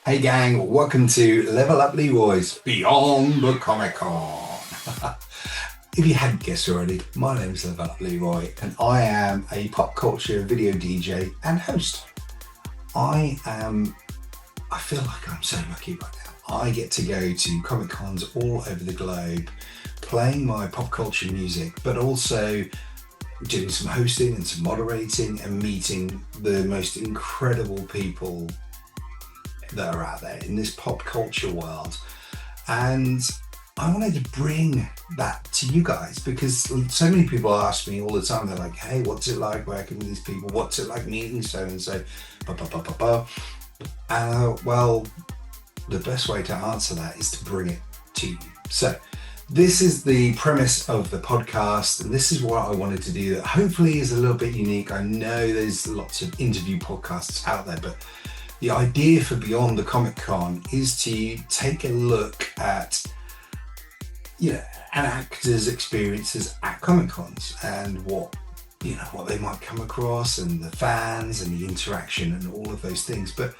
Hey gang, welcome to Level Up Leroy's Beyond the Comic Con. If you hadn't guessed already, my name is Level Up Leroy and I am a pop culture video DJ and host. I feel like I'm so lucky right now. I get to go to Comic Cons all over the globe, playing my pop culture music, but also doing some hosting and some moderating and meeting the most incredible people that are out there in this pop culture world. And I wanted to bring that to you guys because so many people ask me all the time, they're like, hey, what's it like working with these people? What's it like meeting so and so? Well, the best way to answer that is to bring it to you. So this is the premise of the podcast, and this is what I wanted to do that hopefully is a little bit unique. I know there's lots of interview podcasts out there, but the idea for Beyond the Comic Con is to take a look at, an actor's experiences at Comic Cons and what they might come across and the fans and the interaction and all of those things. But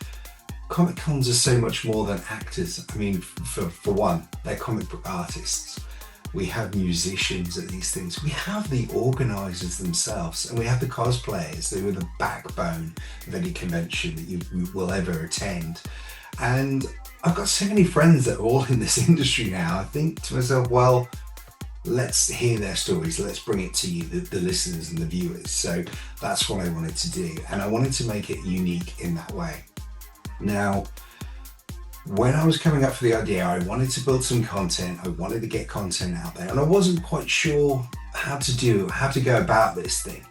Comic Cons are so much more than actors. I mean, for one, they're comic book artists. We have musicians at these things. We have the organizers themselves, and we have the cosplayers. They were the backbone of any convention that you will ever attend. And I've got so many friends that are all in this industry now. I think to myself, well, let's hear their stories. Let's bring it to you, the listeners and the viewers. So that's what I wanted to do. And I wanted to make it unique in that way. Now, when I was coming up for the idea, I wanted to build some content. I wanted to get content out there, and I wasn't quite sure how to go about this thing.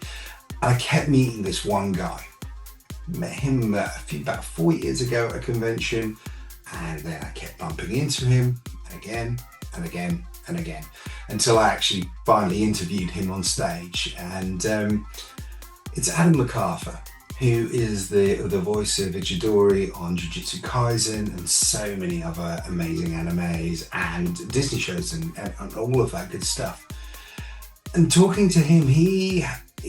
And I kept meeting this one guy. Met him about 4 years ago at a convention, and then I kept bumping into him again and again and again until I actually finally interviewed him on stage. And it's Adam McArthur, who is the voice of Itadori on Jujutsu Kaisen and so many other amazing animes and Disney shows and all of that good stuff. And talking to him, he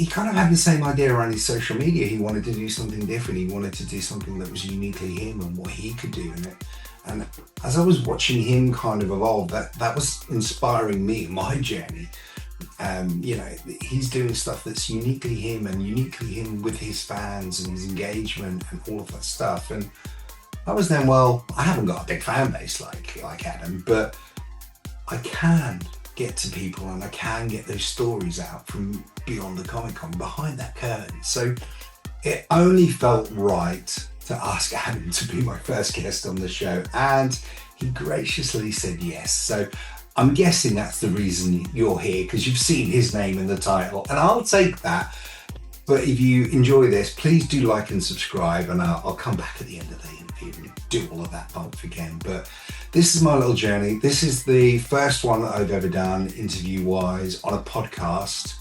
kind of had the same idea around his social media. He wanted to do something different. He wanted to do something that was uniquely him and what he could do in it. And as I was watching him kind of evolve, that was inspiring me in my journey. He's doing stuff that's uniquely him and uniquely him with his fans and his engagement and all of that stuff. And I was then, well, I haven't got a big fan base like Adam, but I can get to people and I can get those stories out from beyond the Comic Con, behind that curtain. So it only felt right to ask Adam to be my first guest on the show, and he graciously said yes. So I'm guessing that's the reason you're here, because you've seen his name in the title, and I'll take that. But if you enjoy this, please do like and subscribe, and I'll come back at the end of the interview and do all of that bump again. But this is my little journey. This is the first one that I've ever done interview-wise on a podcast,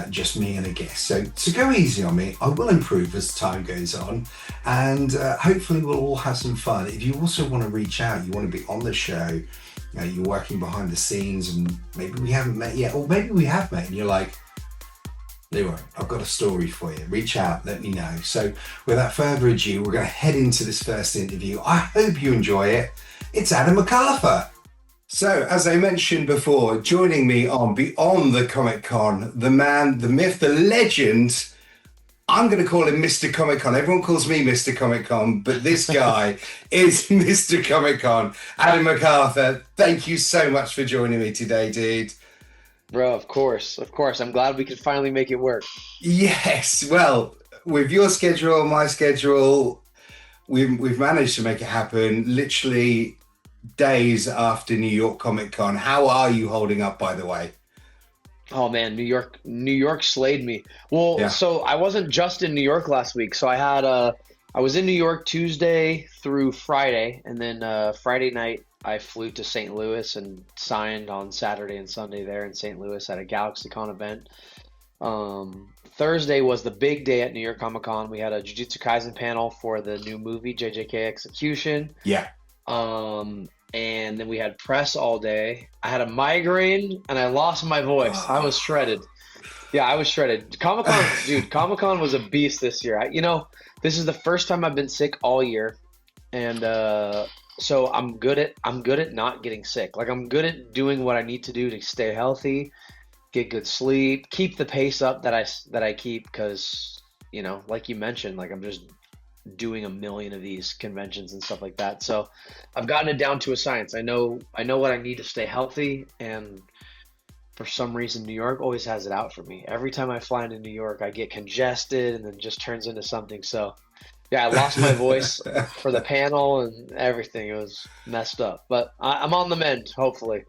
just me and a guest. So go easy on me. I will improve as time goes on, and hopefully we'll all have some fun. If you also want to reach out, you want to be on the show, you're working behind the scenes and maybe we haven't met yet, or maybe we have met and you're like, Leroy, I've got a story for you. Reach out, let me know. So without further ado, we're going to head into this first interview. I hope you enjoy it. It's Adam McArthur. So as I mentioned before, joining me on Beyond the Comic Con, the man, the myth, the legend, I'm going to call him Mr. Comic Con. Everyone calls me Mr. Comic Con, but this guy is Mr. Comic Con. Adam McArthur, thank you so much for joining me today, dude. Bro, of course. I'm glad we could finally make it work. Yes, well, with your schedule, my schedule, we've managed to make it happen literally days after New York Comic Con. How are you holding up, by the way? Oh man, New York slayed me. Well, Yeah. So I wasn't just in New York last week. So I was in New York Tuesday through Friday, and then Friday night I flew to St. Louis and signed on Saturday and Sunday there in St. Louis at a GalaxyCon event. Thursday was the big day at New York Comic Con. We had a Jujutsu Kaisen panel for the new movie JJK Execution. Yeah. And then we had press all day. I had a migraine and I lost my voice. I was shredded. Yeah, I was shredded. Comic-Con, dude, Comic-Con was a beast this year. This is the first time I've been sick all year. and so I'm good at not getting sick. Like I'm good at doing what I need to do to stay healthy, get good sleep, keep the pace up that I keep because like you mentioned, like I'm just doing a million of these conventions and stuff like that. So I've gotten it down to a science. I know what I need to stay healthy, and for some reason New York always has it out for me. Every time I fly into New York, I get congested and then just turns into something. So yeah, I lost my voice for the panel and everything. It was messed up, but I'm on the mend, hopefully.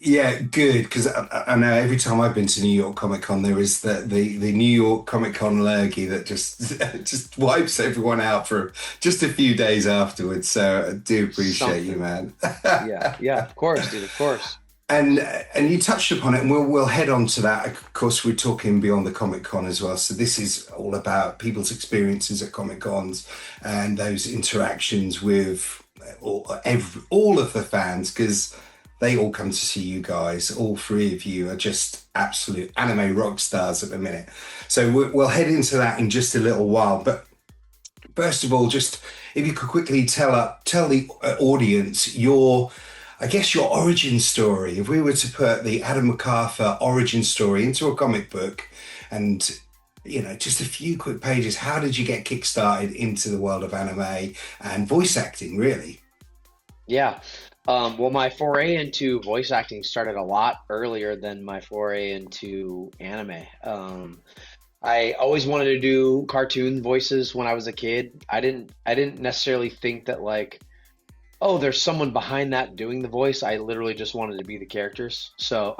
Yeah, good. Because I know every time I've been to New York Comic Con, there is the New York Comic Con lurgy that just just wipes everyone out for just a few days afterwards. So I do appreciate you, Something. man. Yeah, yeah, of course, dude, of course. And you touched upon it, and we'll head on to that. Of course, we're talking beyond the Comic Con as well. So this is all about people's experiences at Comic Cons and those interactions with all of the fans, because they all come to see you guys. All three of you are just absolute anime rock stars at the minute. So we'll head into that in just a little while. But first of all, just if you could quickly tell the audience your, I guess, your origin story. If we were to put the Adam McArthur origin story into a comic book, and just a few quick pages, how did you get kickstarted into the world of anime and voice acting? Really? Yeah. Well, my foray into voice acting started a lot earlier than my foray into anime. I always wanted to do cartoon voices when I was a kid. I didn't necessarily think that like, oh, there's someone behind that doing the voice. I literally just wanted to be the characters. So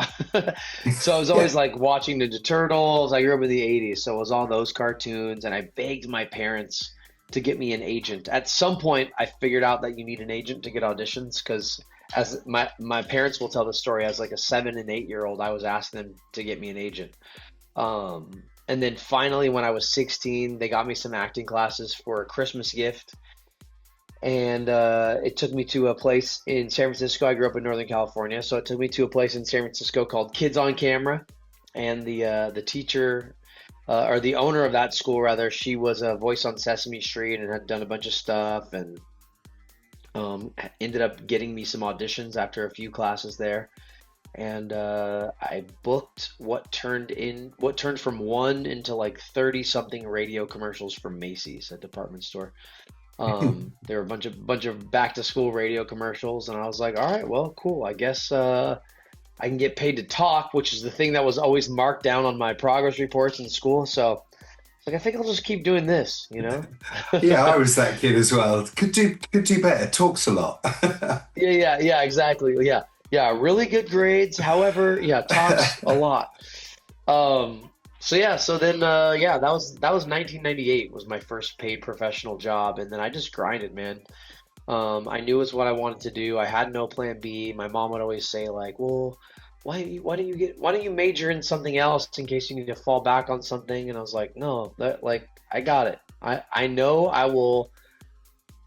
so I was Yeah. always like watching Ninja Turtles. I grew up in the 80s, so it was all those cartoons, and I begged my parents to get me an agent. At some point, I figured out that you need an agent to get auditions because as my parents will tell the story, as like a 7 and 8 year old, I was asking them to get me an agent. And then finally, when I was 16, they got me some acting classes for a Christmas gift, and it took me to a place in San Francisco. I grew up in Northern California, so it took me to a place in San Francisco called Kids on Camera, and the teacher or the owner of that school rather, she was a voice on Sesame Street and had done a bunch of stuff, and ended up getting me some auditions after a few classes there. And I booked what turned from one into like 30 something radio commercials for Macy's, a department store. There were a bunch of back to school radio commercials, and I was like, all right, well, cool. I guess I can get paid to talk, which is the thing that was always marked down on my progress reports in school. So like, I think I'll just keep doing this. Yeah, I was that kid as well. Could do better. Talks a lot. Yeah, yeah, yeah, exactly. Yeah, yeah, really good grades. However, yeah, talks a lot. So yeah, so then yeah, that was 1998 was my first paid professional job, and then I just grinded, man. I knew it's what I wanted to do. I had no plan B. My mom would always say like, "Well, why don't you major in something else in case you need to fall back on something?" And I was like, "No, that like I got it. I know I will."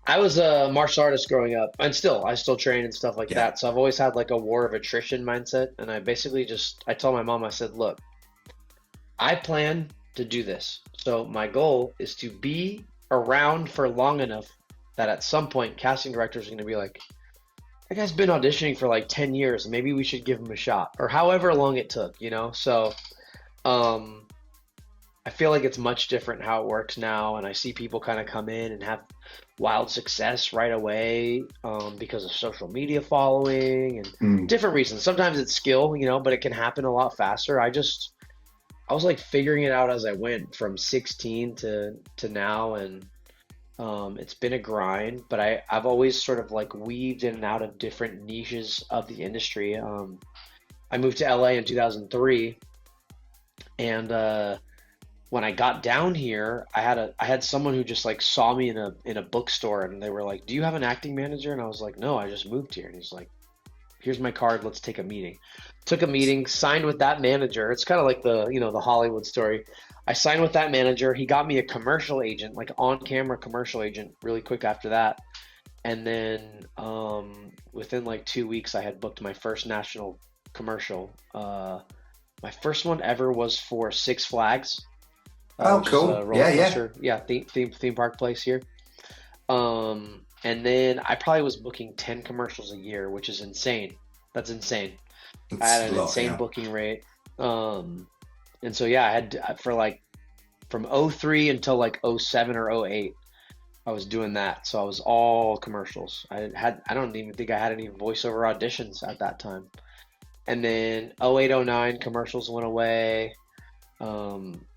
I was a martial artist growing up, and I still train and stuff like Yeah. that. So I've always had like a war of attrition mindset, and I basically just I told my mom, I said, "Look, I plan to do this. So my goal is to be around for long enough that at some point casting directors are going to be like, that guy's been auditioning for like 10 years. Maybe we should give him a shot," or however long it took. So um, I feel like it's much different how it works now. And I see people kind of come in and have wild success right away because of social media following and Mm. different reasons. Sometimes it's skill, but it can happen a lot faster. I was like figuring it out as I went from 16 to now, and it's been a grind. But I've always sort of like weaved in and out of different niches of the industry. I moved to LA in 2003, and when I got down here, I had someone who just like saw me in a bookstore, and they were like, "Do you have an acting manager?" And I was like, "No, I just moved here." And he's like, "Here's my card. Let's take a meeting." Took a meeting, signed with that manager. It's kind of like the Hollywood story. I signed with that manager. He got me a commercial agent, like on camera commercial agent, really quick after that. And then within like 2 weeks, I had booked my first national commercial. My first one ever was for Six Flags, Oh, which is cool. a roller Yeah, yeah. coaster, yeah, theme park place here. And then I probably was booking 10 commercials a year, which is insane. That's insane. I It's had a an lot, insane yeah. booking rate. Um, and so yeah, I had for like from '03 until like '07 or '08, I was doing that. So I was all commercials. I don't even think I had any voiceover auditions at that time. And then '08, '09 commercials went away.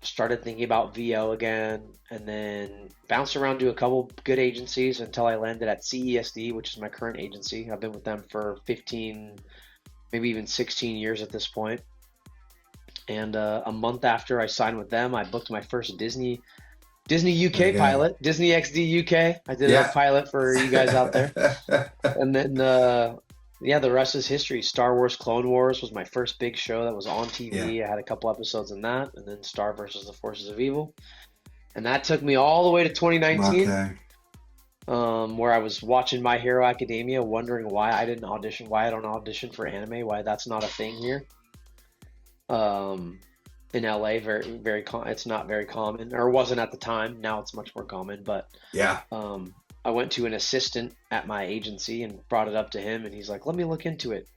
Started thinking about VO again, and then bounced around to a couple good agencies until I landed at CESD, which is my current agency. I've been with them for 15, maybe even 16 years at this point. And a month after I signed with them, I booked my first Disney There you UK go. pilot, Disney XD UK. I did a Yeah. pilot for you guys out there. And then yeah, the rest is history. Star Wars Clone Wars was my first big show that was on Yeah. TV. I had a couple episodes in that, and then Star versus the Forces of Evil. And that took me all the way to 2019, Okay. where I was watching My Hero Academia, wondering why I didn't audition, why I don't audition for anime, why that's not a thing here. Um, in LA, it's not very common, or wasn't at the time. Now it's much more common, but Yeah. um, I went to an assistant at my agency and brought it up to him, and he's like, "Let me look into it."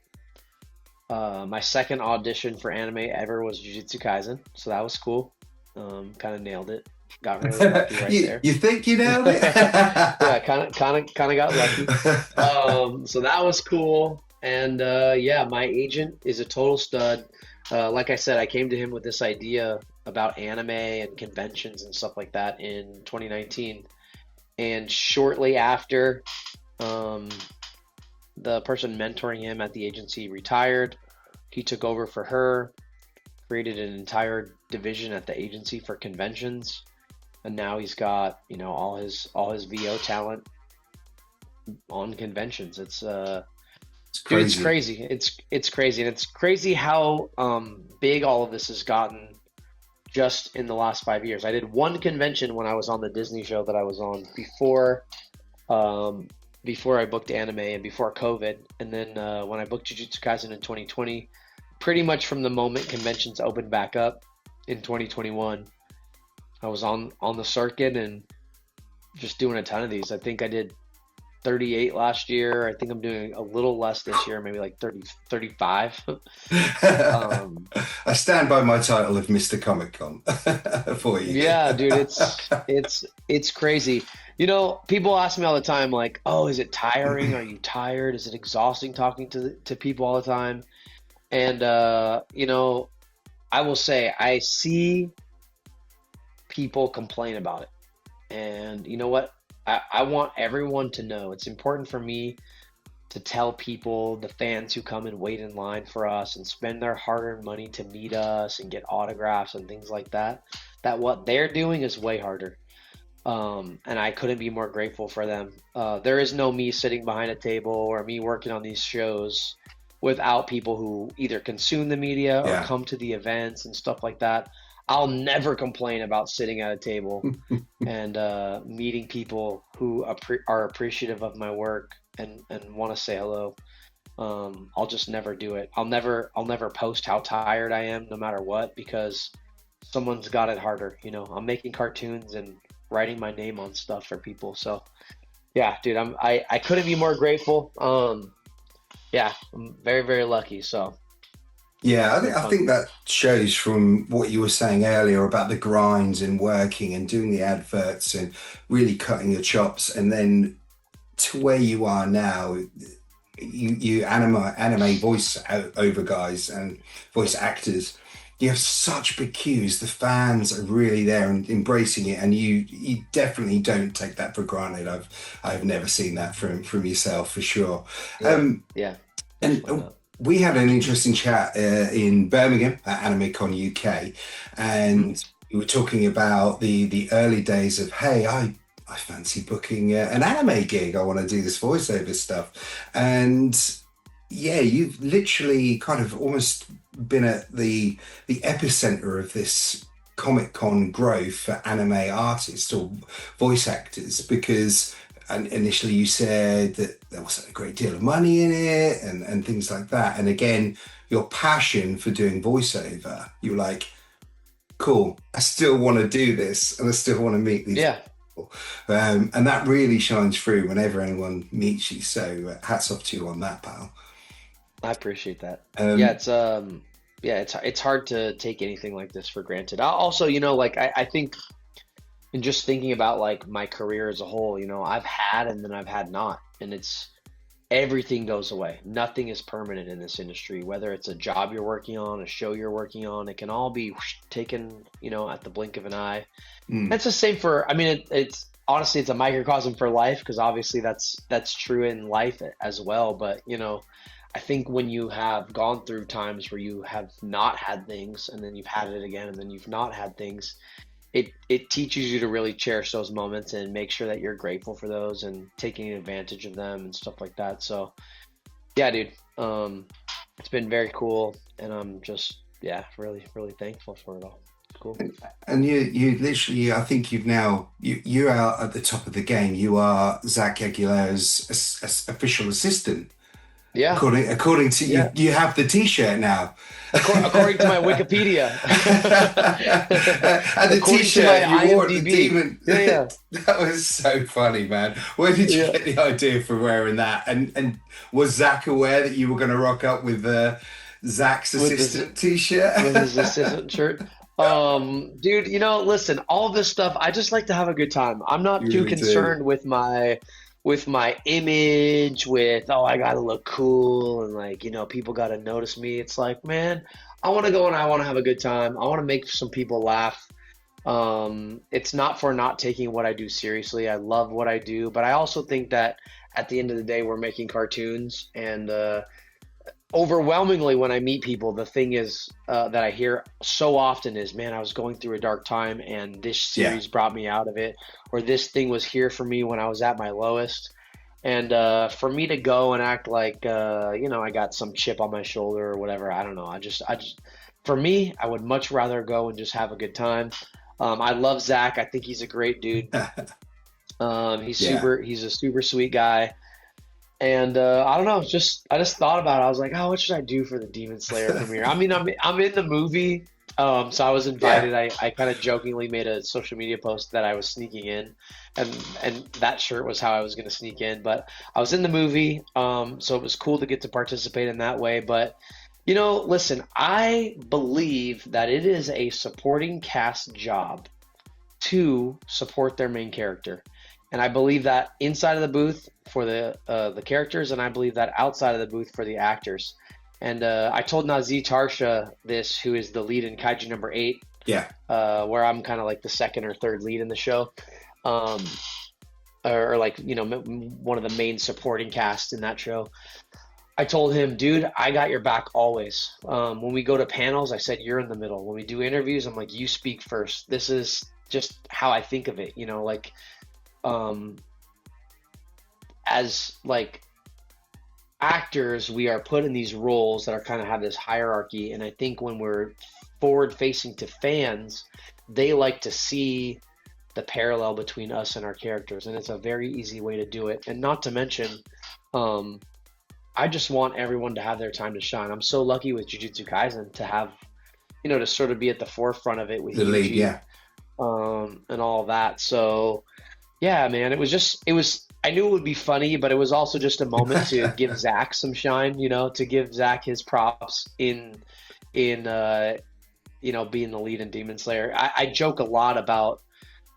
My second audition for anime ever was Jujutsu Kaisen, so that was cool. Kind of nailed it. Got really lucky right there. You think you nailed it? Yeah, kind of got lucky. So that was cool. And yeah, my agent is a total stud. Like I said, I came to him with this idea about anime and conventions and stuff like that in 2019. And shortly after, um, the person mentoring him at the agency retired. He took over for her, created an entire division at the agency for conventions, and now he's got, all his VO talent on conventions. It's Dude, it's crazy. crazy. It's crazy, and it's crazy how big all of this has gotten just in the last 5 years. I did one convention when I was on the Disney show that I was on um, before I booked anime and before COVID, and then when I booked Jujutsu Kaisen in 2020, pretty much from the moment conventions opened back up in 2021, I was on the circuit and just doing a ton of these. I think I did 38 last year. I think I'm doing a little less this year, maybe like 30, 35. um, I stand by my title of Mr. Comic Con for you. yeah, dude, it's crazy. People ask me all the time, like, "Oh, is it tiring? Are you tired? Is it exhausting talking to people all the time?" And I will say I see people complain about it, and you know what? I want everyone to know. It's important for me to tell people, the fans who come and wait in line for us and spend their hard-earned money to meet us and get autographs and things like that, that what they're doing is way harder. And I couldn't be more grateful for them. There is no me sitting behind a table or me working on these shows without people who either consume the media or Yeah. come to the events and stuff like that. I'll never complain about sitting at a table and meeting people who are appreciative of my work and want to say hello. I'll just never do it. I'll never post how tired I am, no matter what, because someone's got it harder. I'm making cartoons and writing my name on stuff for people. So yeah, dude, I couldn't be more grateful. Yeah, I'm very, very lucky. So Yeah, it's been I fun. think that shows from what you were saying earlier about the grinds and working and doing the adverts and really cutting your chops, and then to where you are now. You anime voice over guys and voice actors. You have such big cues. The fans are really there and embracing it, and you definitely don't take that for granted. I've never seen that from yourself for sure. Yeah, Um, yeah, and definitely not. we had an interesting chat in Birmingham at AnimeCon UK, Hmm. and we were talking about the early days of, hey, I fancy booking an anime gig. I want to do this voiceover stuff, and yeah, you've literally kind of almost been at the epicenter of this Comic Con growth for anime artists or voice actors, because initially you said that there wasn't a great deal of money in it and things like that. And again, your passion for doing voiceover, you're like, cool, I still want to do this and I still want to meet these Yeah. And that really shines through whenever anyone meets you. So hats off to you on that, pal. I appreciate that. Yeah, Um, it's hard to take anything like this for granted. Also, like I think in just thinking about like my career as a whole, I've had and then I've had not, and it's everything goes away. Nothing is permanent in this industry, whether it's a job you're working on, a show you're working on, it can all be whoosh, taken, at the blink of an eye. mm, That's the same for, I mean, it's honestly, it's a microcosm for life because obviously that's true in life as well. But, I think when you have gone through times where you have not had things and then you've had it again and then you've not had things, it teaches you to really cherish those moments and make sure that you're grateful for those and taking advantage of them and stuff like that. So yeah, dude, it's been very cool, and I'm just really really thankful for it all. It's cool. and you literally, I think you are at the top of the game. You are Zach Aguilar's official assistant. Yeah, According to you, yeah. you have the T-shirt now. According to my Wikipedia, And the according to my T-shirt you wore at the IMDb. Demon. Yeah, yeah, That was so funny, man. Where did you yeah. get the idea for wearing that? And was Zach aware that you were going to rock up with Zach's With this, assistant T-shirt? with his assistant shirt. Dude, listen, all this stuff, I just like to have a good time. I'm not You too really do. concerned with my image, with I gotta look cool and like, people gotta notice me. It's like, man, I wanna go and I wanna have a good time. I wanna make some people laugh. It's not for not taking what I do seriously. I love what I do, but I also think that at the end of the day, we're making cartoons, and overwhelmingly when I meet people, the thing is that I hear so often is, man, I was going through a dark time and this Yeah. series brought me out of it, or this thing was here for me when I was at my lowest. And for me to go and act like, I got some chip on my shoulder or whatever, I don't know. For me, I would much rather go and just have a good time. I love Zach. I think he's a great dude. Yeah. He's a super sweet guy. And I don't know, I just thought about it. I was like, oh, what should I do for the Demon Slayer premiere? I mean, I'm in the movie, so I was Yeah. invited. I kind of jokingly made a social media post that I was sneaking in, and that shirt was how I was going to sneak in. But I was in the movie, so it was cool to get to participate in that way. But listen, I believe that it is a supporting cast job to support their main character. And I believe that inside of the booth for the characters, and I believe that outside of the booth for the actors. And I told Nazi Tarsha this, who is the lead in Kaiju number 8, Yeah. where I'm kind of like the second or third lead in the show, um, or like one of the main supporting cast in that show. I told him, dude, I got your back always. When we go to panels, I said you're in the middle. When we do interviews, I'm like, you speak first. This is just how I think of it. Like um, as like actors, we are put in these roles that are kind of have this hierarchy, and I think when we're forward facing to fans, they like to see the parallel between us and our characters, and it's a very easy way to do it. And not to mention, um, I just want everyone to have their time to shine. I'm so lucky with Jujutsu Kaisen to have, to sort of be at the forefront of it with The lead. Yuji, Yeah. and all of that. So yeah, man, I knew it would be funny, but it was also just a moment to give Zach some shine, to give Zach his props in being the lead in Demon Slayer. I joke a lot about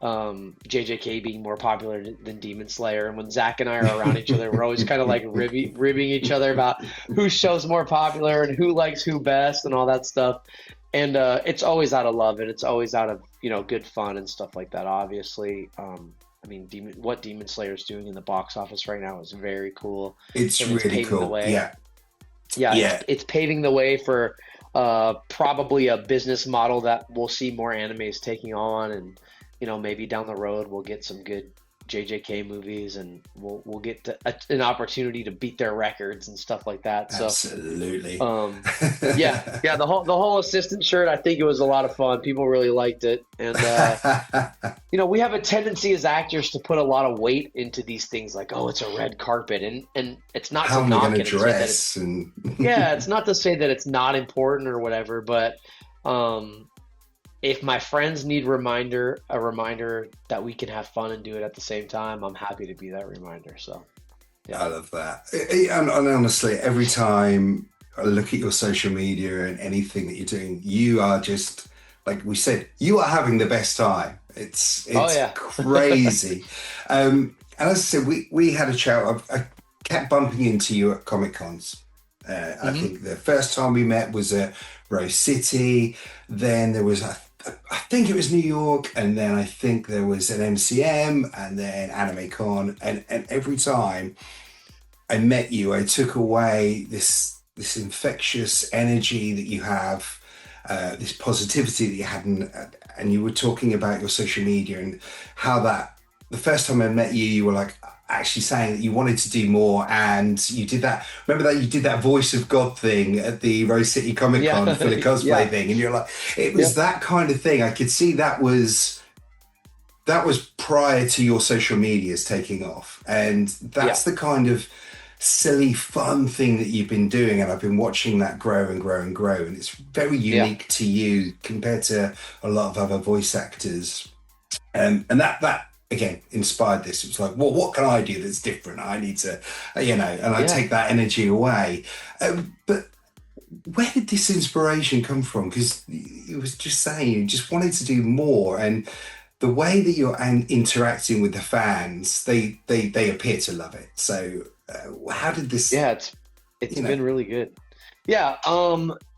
JJK being more popular than Demon Slayer, and when Zach and I are around each other, we're always kind of like ribbing each other about whose show's more popular and who likes who best and all that stuff. And it's always out of love, and it's always out of good fun and stuff like that. Obviously, I mean, what Demon Slayer is doing in the box office right now is very cool, It's and it's really paving the cool. way. Yeah. Yeah, Yeah. it's paving the way for probably a business model that we'll see more animes taking on, and maybe down the road we'll get some good JJK movies, and we'll get an opportunity to beat their records and stuff like that. So Absolutely. um, yeah, the whole assistant shirt, I think it was a lot of fun. People really liked it, and we have a tendency as actors to put a lot of weight into these things, like, oh, it's a red carpet, and it's not How to am I knock going it to and say that it's dress? And yeah, it's not to say that it's not important or whatever, but um, if my friends need a reminder that we can have fun and do it at the same time, I'm happy to be that reminder. So, yeah. I love that. And honestly, every time I look at your social media and anything that you're doing, you are just, like we said, you are having the best time. Oh It's yeah. crazy. And as I said, we had a chat. I kept bumping into you at Comic Cons. I Hmm. think the first time we met was at Rose City. Then there was, I think it was New York, and then I think there was an MCM, and then Anime Con, and every time I met you, I took away this infectious energy that you have, this positivity that you had, and you were talking about your social media and how that the first time I met you, you were like actually saying that you wanted to do more, and you did that. Remember that you did that voice of God thing at the Rose City Comic Yeah. Con for the cosplay Yeah. thing, and you're like, it was Yep. that kind of thing. I could see that was prior to your social medias taking off. And Yeah. that's the kind of silly, fun thing that you've been doing. And I've been watching that grow and grow and grow. And it's very Yeah. unique to you compared to a lot of other voice actors. And that again inspired this. It was like, well, what can I do that's different? I need to, and I Yeah. take that energy away. But where did this inspiration come from? Because you was just saying you just wanted to do more, and the way that you're interacting with the fans, they appear to love it. So, how did this? Yeah. It's You know, been really good. Yeah.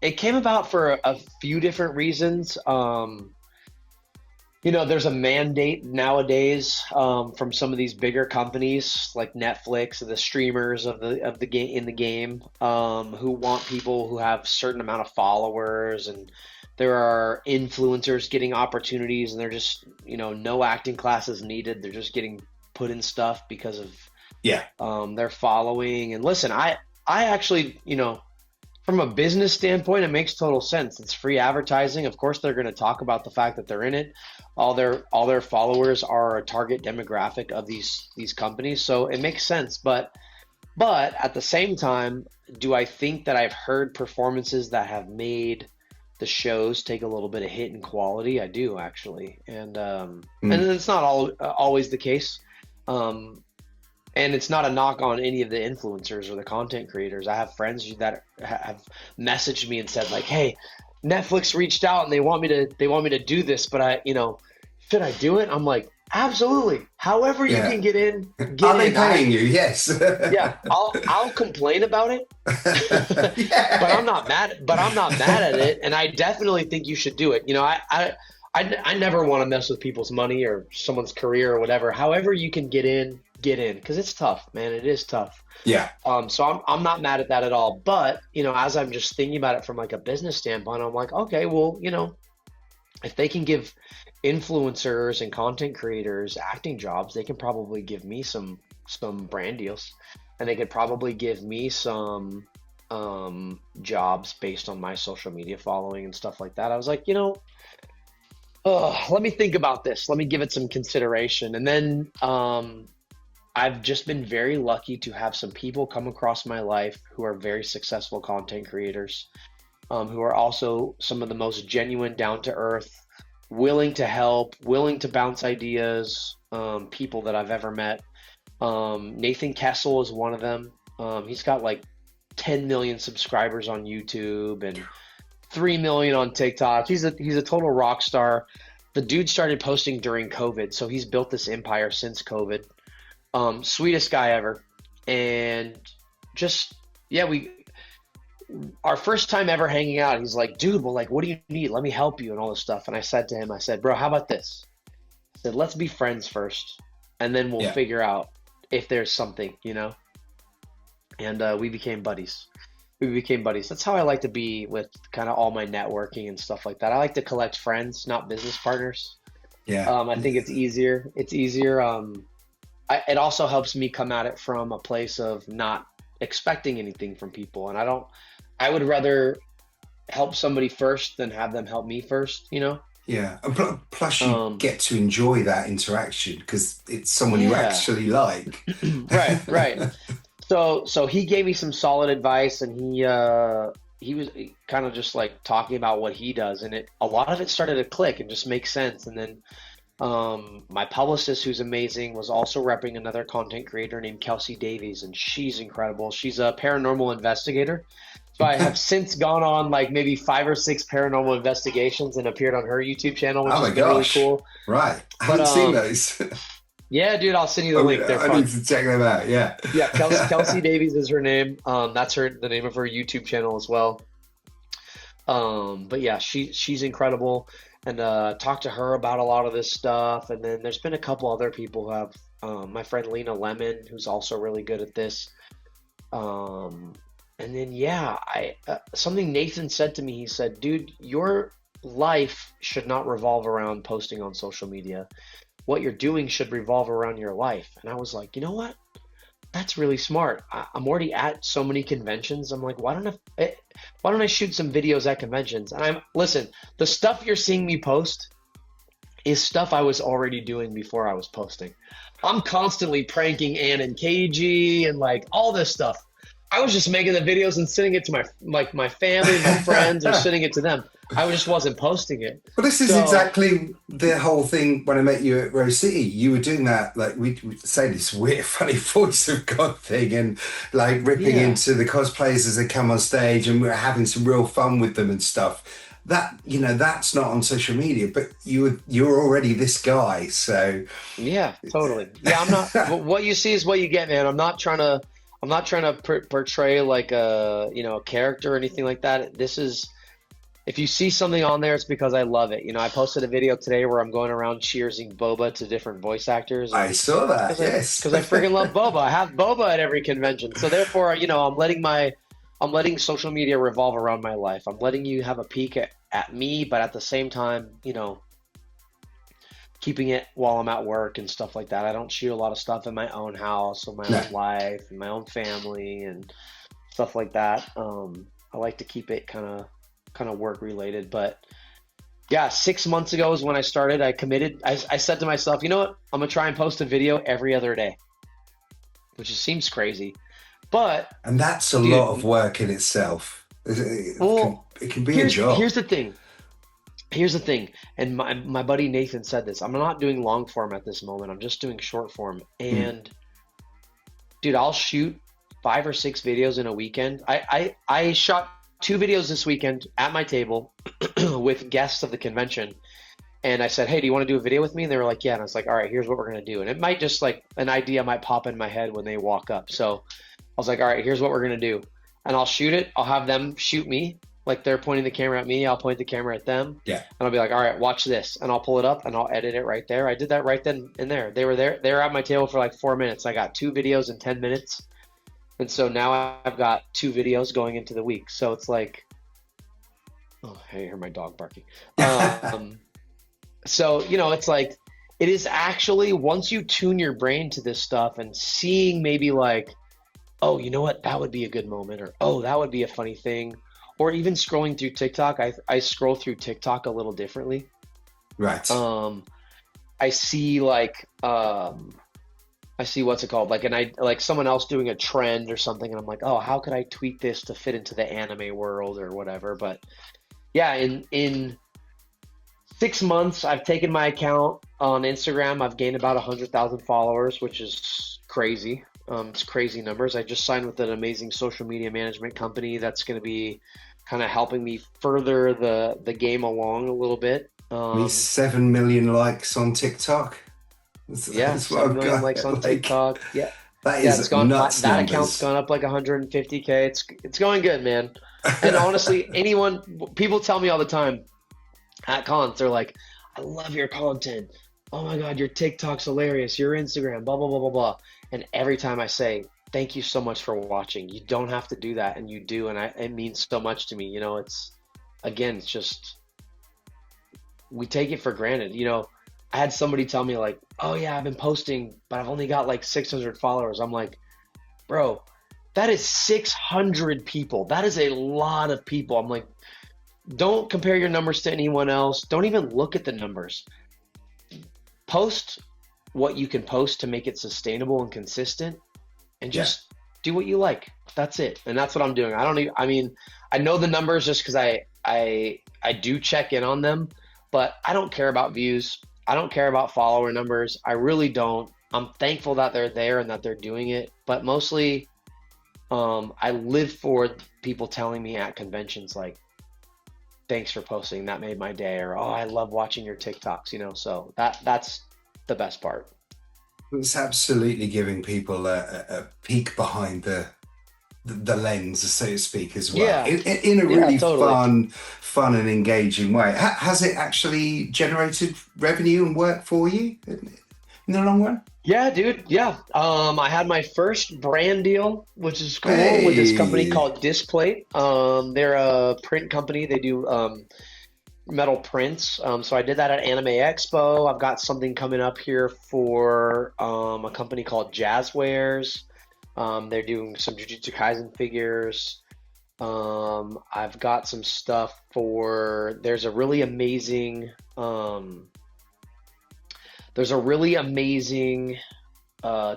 It came about for a few different reasons. There's a mandate nowadays from some of these bigger companies like Netflix, the streamers of the game in the game, who want people who have certain amount of followers, and there are influencers getting opportunities, and they're just no acting classes needed. They're just getting put in stuff because of yeah, their following. And listen, I actually from a business standpoint, it makes total sense. It's free advertising. Of course, they're going to talk about the fact that they're in it. All their followers are a target demographic of these companies, so it makes sense. But at the same time, do I think that I've heard performances that have made the shows take a little bit of hit in quality? I do actually, and mm, it's not always the case. Um, and it's not a knock on any of the influencers or the content creators. I have friends that have messaged me and said like, "Hey, Netflix reached out and they want me to do this, but should I do it?" I'm like, "Absolutely. However you yeah. can get in, get Are they in." I paying you? Yes. Yeah, I'll complain about it, but Yeah. I'm not mad at it, and I definitely think you should do it. I never want to mess with people's money or someone's career or whatever. However you can get in, because it's tough, man. It is tough. Yeah. So I'm not mad at that at all. But as I'm just thinking about it from like a business standpoint, I'm like, okay, well, if they can give influencers and content creators acting jobs, they can probably give me some brand deals, and they could probably give me some jobs based on my social media following and stuff like that. I was like, let me think about this. Let me give it some consideration. And then I've just been very lucky to have some people come across my life who are very successful content creators, who are also some of the most genuine, down to earth, willing to help, willing to bounce ideas, people that I've ever met. Nathan Kessel is one of them. He's got like 10 million subscribers on YouTube and 3 million on TikTok. He's a total rock star. The dude started posting during COVID, so he's built this empire since COVID. Sweetest guy ever. And just, yeah, our first time ever hanging out, he's like, "Dude, well, like, what do you need? Let me help you," and all this stuff. And I said to him, I said, "Bro, how about this?" I said, "Let's be friends first, and then we'll Yeah. figure out if there's something." And we became buddies. That's how I like to be with kind of all my networking and stuff like that. I like to collect friends, not business partners. Yeah. I think it's easier. It's easier. It also helps me come at it from a place of not expecting anything from people. And I would rather help somebody first than have them help me first. Yeah. And plus, you Um, get to enjoy that interaction because it's someone you yeah, actually like. right, right. So he gave me some solid advice, and he was kind of just like talking about what he does, and a lot of it started to click and just make sense. And then my publicist, who's amazing, was also repping another content creator named Kelsey Davies, and she's incredible. She's a paranormal investigator. So I have since gone on like maybe 5 or 6 paranormal investigations and appeared on her YouTube channel, which Oh my has been really gosh. cool. Right. I But haven't seen those. yeah, dude, I'll send you the link. They're I fun. need to check them out. Yeah. Yeah, Kelsey Davies is her name. That's the name of her YouTube channel as well. But yeah, she's incredible, and talked to her about a lot of this stuff. And then there's been a couple other people who have my friend Lena Lemon, who's also really good at this. And then yeah, I something Nathan said to me. He said, "Dude, your life should not revolve around posting on social media. What you're doing should revolve around your life." And I was like, you know what? That's really smart. I'm already at so many conventions. I'm like, why don't I shoot some videos at conventions? And listen, the stuff you're seeing me post is stuff I was already doing before I was posting. I'm constantly pranking Ann and KG and like all this stuff. I was just making the videos and sending it to my family, my friends, or sending it to them. I just wasn't posting it. Well, this is exactly the whole thing when I met you at Rose City. You were doing that, like we say this weird, funny voice of God thing and like ripping into the cosplayers as they come on stage, and we're having some real fun with them and stuff. That, that's not on social media, but you're already this guy. So yeah, totally. Yeah, I'm not. What you see is what you get, man. I'm not trying to portray like a character or anything like that. This is, if you see something on there, it's because I love it. I posted a video today where I'm going around cheersing boba to different voice actors. I saw that, yes. Because I freaking love boba. I have boba at every convention. So therefore, I'm letting social media revolve around my life. I'm letting you have a peek at me, but at the same time, keeping it while I'm at work and stuff like that. I don't shoot a lot of stuff in my own house or my own life and my own family and stuff like that. I like to keep it kind of work related. But yeah, 6 months ago is when I started. I committed. I said to myself, you know what? I'm gonna try and post a video every other day, which seems crazy, and that's a lot of work in itself. It can be a job. Here's the thing, and my buddy Nathan said this. I'm not doing long form at this moment. I'm just doing short form. And dude, I'll shoot 5 or 6 videos in a weekend. I shot 2 videos this weekend at my table with guests of the convention. And I said, hey, do you want to do a video with me? And they were like, yeah. And I was like, all right, here's what we're going to do. And it might just like an idea might pop in my head when they walk up. So I was like, all right, here's what we're going to do. And I'll shoot it. I'll have them shoot me. Like they're pointing the camera at me. I'll point the camera at them. Yeah. And I'll be like, all right, watch this. And I'll pull it up and I'll edit it right there. I did that right then and there. They were at my table for like 4 minutes. I got 2 videos in 10 minutes. And so now I've got 2 videos going into the week. So it's like, oh, I hear my dog barking. So, it's like, it is actually, once you tune your brain to this stuff and seeing maybe like, oh, you know what, that would be a good moment, or, oh, that would be a funny thing. Or even scrolling through TikTok, I scroll through TikTok a little differently. Right. I see like, I see what's it called? Like someone else doing a trend or something. And I'm like, oh, how could I tweak this to fit into the anime world or whatever? But yeah, in 6 months, I've taken my account on Instagram. I've gained about 100,000 followers, which is crazy. It's crazy numbers. I just signed with an amazing social media management company that's going to be kind of helping me further the game along a little bit. 7 million likes on TikTok. That's 7 million likes on TikTok. Yeah. That is it's gone, nuts. That account's gone up like 150K. It's going good, man. And honestly, people tell me all the time at cons, they're like, I love your content. Oh my God, your TikTok's hilarious. Your Instagram, blah, blah, blah, blah, blah. And every time I say, thank you so much for watching. You don't have to do that. And you do. And it means so much to me. It's just, we take it for granted. I had somebody tell me like, oh yeah, I've been posting, but I've only got like 600 followers. I'm like, bro, that is 600 people. That is a lot of people. I'm like, don't compare your numbers to anyone else. Don't even look at the numbers. Post what you can post to make it sustainable and consistent, and just do what you like. That's it. And that's what I'm doing. I don't even, I mean, I know the numbers just because I do check in on them, but I don't care about views. I don't care about follower numbers. I really don't. I'm thankful that they're there and that they're doing it, but mostly I live for people telling me at conventions like, thanks for posting, that made my day, or oh, I love watching your TikToks, you know. So that's the best part. It's absolutely giving people a peek behind the lens, so to speak, as well, Yeah, in a yeah, really totally. fun and engaging way. Has it actually generated revenue and work for you in the long run? Yeah, dude. Yeah. I had my first brand deal, which is cool, with this company Hey, called Displate. They're a print company. They do metal prints. So I did that at Anime Expo. I've got something coming up here for a company called Jazzwares. They're doing some Jujutsu Kaisen figures. I've got some stuff for, there's a really amazing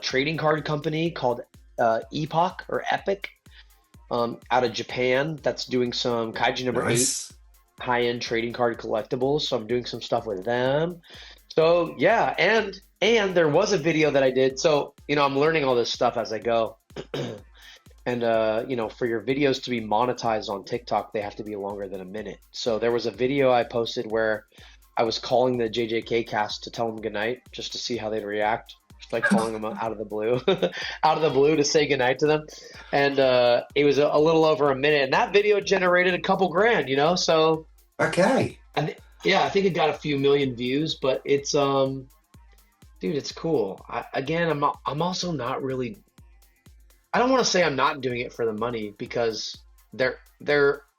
trading card company called Epoch or Epic, out of Japan, that's doing some Kaiju number 8 nice. high-end trading card collectibles. So I'm doing some stuff with them. So yeah, and there was a video that I did. So, you know, I'm learning all this stuff as I go. And you know, for your videos to be monetized on TikTok, they have to be longer than a minute. So there was a video I posted where I was calling the JJK cast to tell them goodnight just to see how they'd react. Just like calling them out of the blue, out of the blue to say goodnight to them. And it was a little over a minute, and that video generated a couple grand, you know? So Okay. yeah, I think it got a few million views, but it's dude, it's cool. Again, I'm also not really, I don't want to say I'm not doing it for the money, because there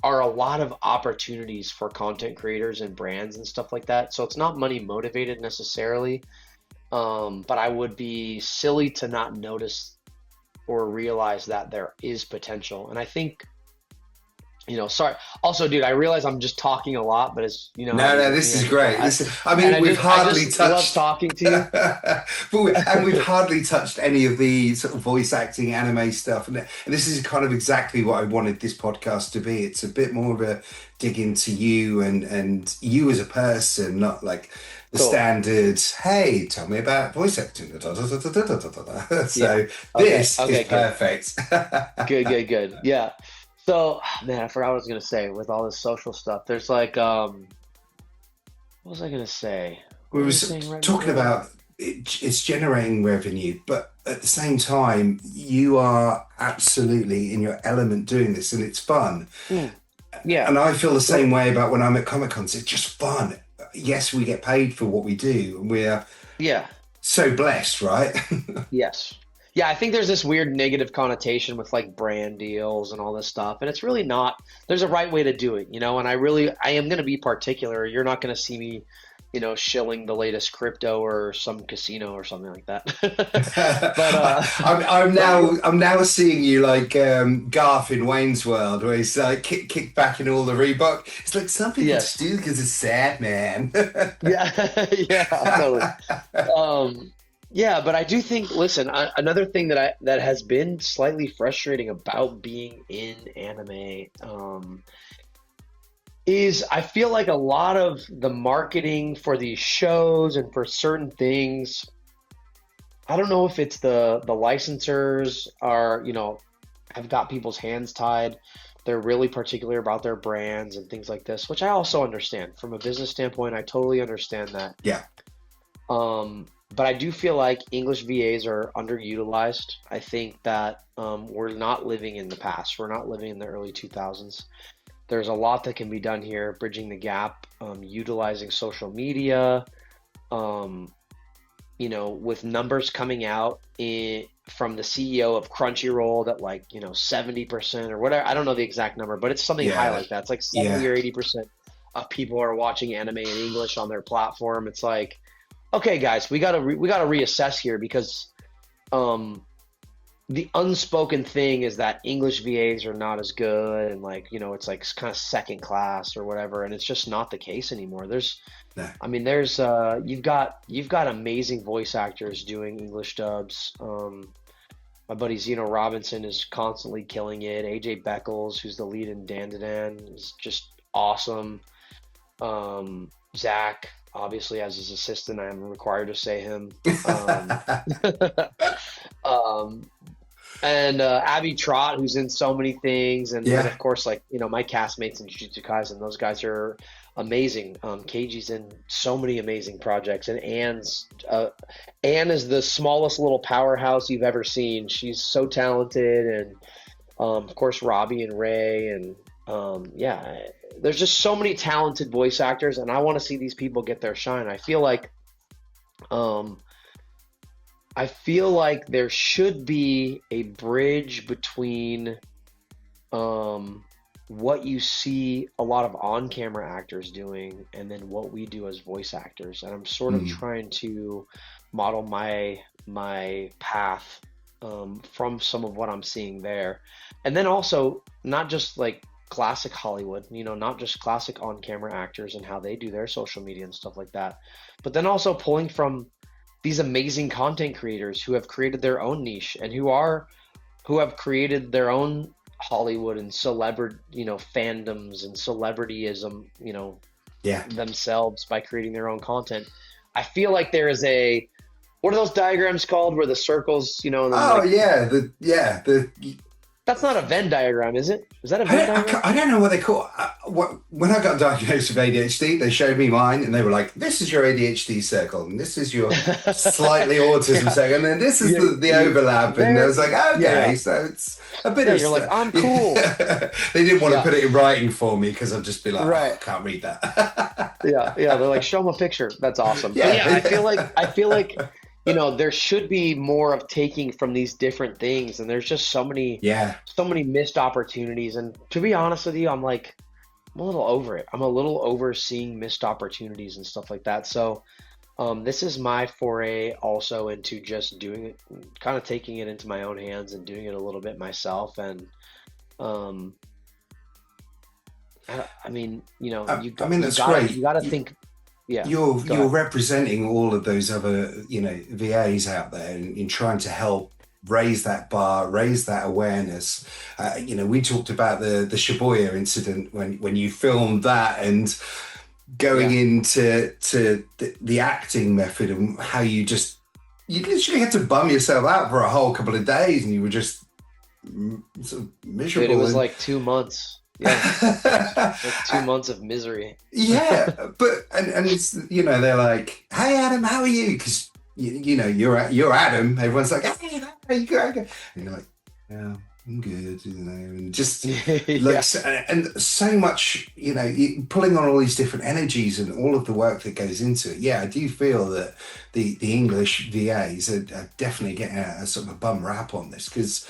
are a lot of opportunities for content creators and brands and stuff like that. So it's not money motivated necessarily. But I would be silly to not notice or realize that there is potential. And I think, you know, sorry. Also, dude, I realize I'm just talking a lot, but as you know how No, it is no, with this me, I is just great. I, I and mean, we've I hardly just love touched, talking to you. and we've hardly touched any of the sort of voice acting anime stuff. And this is kind of exactly what I wanted this podcast to be. It's a bit more of a dig into you and you as a person, not like the Cool. standard, hey, tell me about voice acting. Yeah. So Okay. this is Okay. Good. perfect. Good. Good. Good. Yeah. So, man, I forgot what I was gonna say with all this social stuff. There's like, what was I gonna say? We What was I was saying right talking before? about it's generating revenue, but at the same time, you are absolutely in your element doing this, and it's fun. Mm, yeah. And I feel the same Well, way about when I'm at Comic Cons. It's just fun. Yes, we get paid for what we do, and we're yeah. so blessed, right? Yes. Yeah, I think there's this weird negative connotation with like brand deals and all this stuff, and it's really not. There's a right way to do it, you know, and I am going to be particular. You're not going to see me, you know, shilling the latest crypto or some casino or something like that. But but I'm now seeing you like Garth in Wayne's World, where he's like kick back in all the Reebok. It's like some people just yes. do because it's sad, man. Yeah. Yeah, totally. Yeah, but I do think, listen, another thing that has been slightly frustrating about being in anime, is I feel like a lot of the marketing for these shows and for certain things, I don't know if it's the licensors are, you know, have got people's hands tied. They're really particular about their brands and things like this, which I also understand from a business standpoint. I totally understand that. Yeah, But I do feel like English VAs are underutilized. I think that we're not living in the past. We're not living in the early 2000s. There's a lot that can be done here, bridging the gap, utilizing social media, um, you know, with numbers coming out from the CEO of Crunchyroll that like, you know, 70% or whatever. I don't know the exact number, but it's something high yeah, like that. It's like 70 yeah. or 80% of people are watching anime in English on their platform. It's like, okay, guys, we gotta reassess here, because um, the unspoken thing is that English VAs are not as good, and like, you know, it's like kind of second class or whatever, and it's just not the case anymore. No. I mean, you've got amazing voice actors doing English dubs. My buddy Zeno Robinson is constantly killing it. AJ Beckles, who's the lead in Dandadan, is just awesome. Zach, obviously, as his assistant, I am required to say him. Um, and Abby Trott, who's in so many things, and then Yeah. of course, like my castmates in Jujutsu Kaisen, those guys are amazing. Keiji's in so many amazing projects, and Anne is the smallest little powerhouse you've ever seen. She's so talented, and of course Robbie and Ray, and yeah, there's just so many talented voice actors, and I want to see these people get their shine. Um, I feel like there should be a bridge between what you see a lot of on-camera actors doing and then what we do as voice actors. And I'm sort of trying to model my path from some of what I'm seeing there. And then also not just like classic Hollywood, not just classic on-camera actors and how they do their social media and stuff like that, but then also pulling from these amazing content creators who have created their own niche and who have created their own Hollywood and celebrity, fandoms and celebrityism, Yeah. themselves by creating their own content. I feel like there is what are those diagrams called where the circles, and then that's not a Venn diagram, is it? Is that a Venn diagram? I don't know what they call when I got diagnosed with ADHD, they showed me mine and they were like, this is your ADHD circle and this is your slightly autism circle and then this is the overlap, and I was like, okay, so it's a bit of you're like, I'm cool. They didn't want to put it in writing for me because I'd just be like, I can't read that. They're like, show them a picture. That's awesome. I feel like there should be more of taking from these different things, and there's just so many missed opportunities. And to be honest with you, I'm a little over it. I'm a little over seeing missed opportunities and stuff like that. So this is my foray also into just doing it, kind of taking it into my own hands and doing it a little bit myself. And that's great. You got to think. Yeah, you're representing all of those other VAs out there in trying to help raise that bar, raise that awareness. We talked about the Shibuya incident when you filmed that and going into the acting method and how you literally had to bum yourself out for a whole couple of days and you were just sort of miserable. Dude, it was like 2 months. Yeah, like 2 months of misery. Yeah, but and it's they're like, hey Adam, how are you? Because you're Adam. Everyone's like, hey, how you going? And you're like, yeah, I'm good, and just looks and so much, pulling on all these different energies and all of the work that goes into it. Yeah, I do feel that the English VAs are definitely getting a sort of a bum rap on this because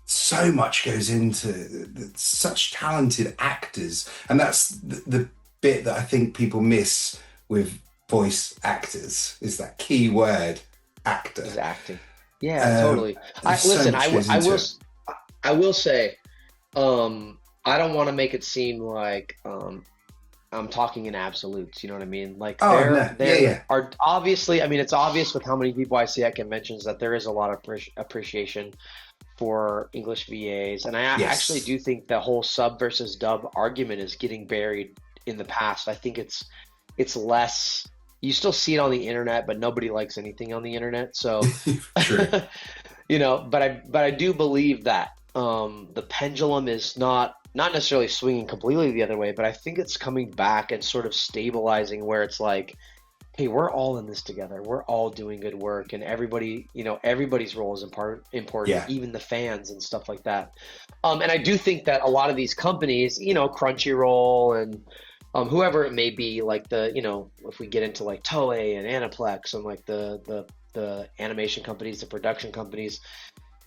so much goes into such talented actors, and that's the bit that I think people miss with voice actors is that key word, actor. Is acting. Yeah, totally. I will say, I don't want to make it seem like I'm talking in absolutes. You know what I mean? Like there are obviously. I mean, it's obvious with how many people I see at conventions that there is a lot of appreciation for English VAs, and I actually do think the whole sub versus dub argument is getting buried in the past. I think it's less. You still see it on the internet, but nobody likes anything on the internet. So, True. but I do believe that the pendulum is not necessarily swinging completely the other way, but I think it's coming back and sort of stabilizing where it's like, hey, we're all in this together. We're all doing good work, and everybody, everybody's role is important, even the fans and stuff like that. And I do think that a lot of these companies, Crunchyroll and whoever it may be, like if we get into like Toei and Aniplex and like the animation companies, the production companies,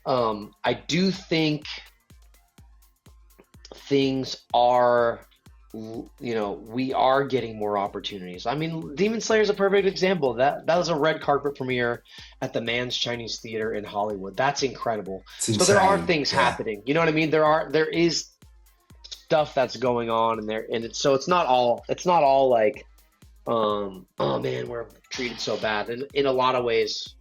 I do think things are, we are getting more opportunities. I mean, Demon Slayer is a perfect example. That was a red carpet premiere at the Man's Chinese Theater in Hollywood. That's incredible. So there are things happening. You know what I mean? There is stuff that's going on in there, and it's not all like, oh man, we're treated so bad. And in a lot of ways,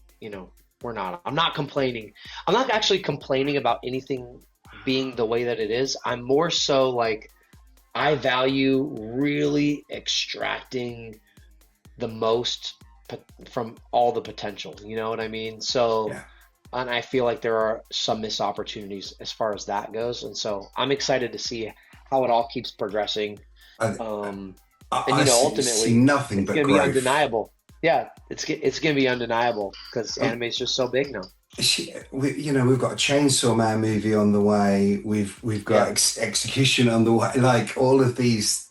We're not. I'm not complaining. I'm not actually complaining about anything being the way that it is. I'm more so like I value really extracting the most from all the potential. You know what I mean? So, Yeah. and I feel like there are some missed opportunities as far as that goes. And so I'm excited to see how it all keeps progressing. I, Um, and I see ultimately, nothing it's but going to be growth. undeniable. Yeah, it's going to be undeniable because anime is just so big now. We've got a Chainsaw Man movie on the way. We've got Yeah. Execution on the way. Like all of these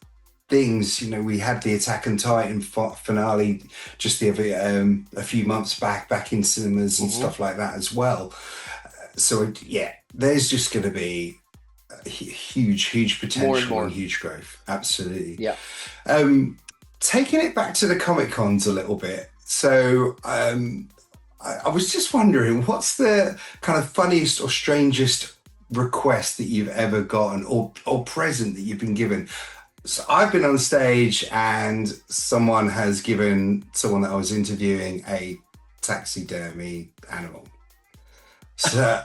things, we had the Attack on Titan finale just a few months back in cinemas and Hmm. stuff like that as well. So yeah, there's just going to be huge More and potential and more. huge growth. Absolutely. Yeah. Taking it back to the Comic Cons a little bit. So I was just wondering, what's the kind of funniest or strangest request that you've ever gotten or present that you've been given? So I've been on stage and someone has given someone that I was interviewing a taxidermy animal. So